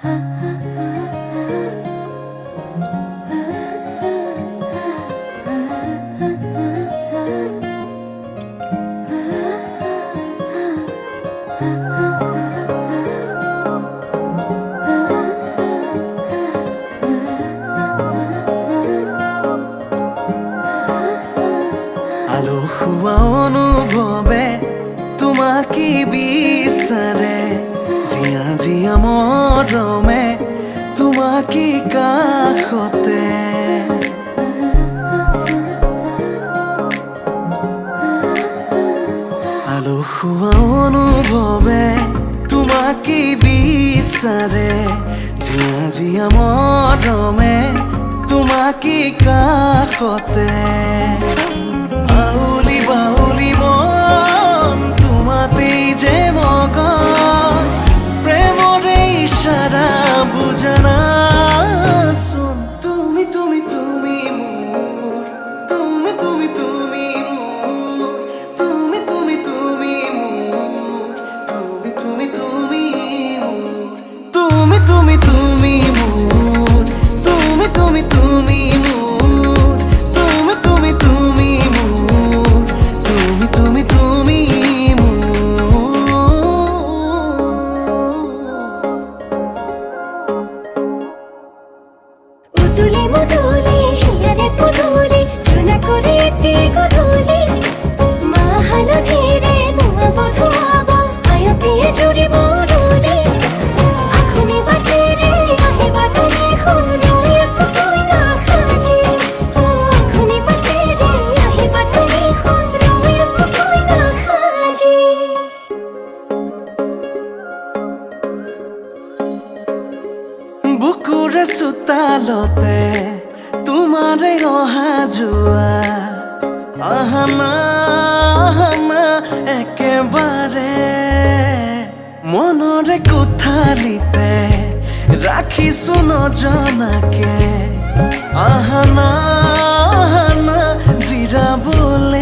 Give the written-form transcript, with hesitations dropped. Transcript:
আলো খোৱা অনুভৱে তোমাকে বিচাৰে, জীয়া জীয়া মৰমে তোমাকে কাষতে। আলো খোৱা অনুভৱে তোমাকে বিচাৰে, জীয়া জীয়া মৰমে তোমাকে কাষতে। আউলি বাউলি মন তোমাতেই যে মগন, প্ৰেমৰে ইশাৰা বুজনা চোন। তুমি তুমি তুমি মোৰ, তুমি তুমি তুমি মোৰ, তুমি তুমি তুমি মোৰ, তুমি তুমি তুমি মোৰ, তুমি তুমি তুমি মোৰ, তুমি তুমি তুমি মোৰ, তুমি তুমি তুমি মোৰ, তুমি তুমি তুমি মোৰ। উতুলি মুতুলি হিয়ারে পুতুলি সোনা করে এতে গধুলি মা হালধিরে ধোঁয়াব ধোঁয়াব আয়তিয়ে জুড়িব রুলি আখুনি বাটে রে আহিবা তুমি খুন রয়েছ তুই না খাজি আখুনি বাটে রে আহিবা তুমি খুন রয়েছ তুই না খাজি। বুকুৰে চোতালতে তোমাৰে অহা যোৱা, আহানা আহানা একেবাৰে মনৰে কোঠালিতে ৰাখিছো নজনাকে, আহানা আহানা জিৰাবলৈ।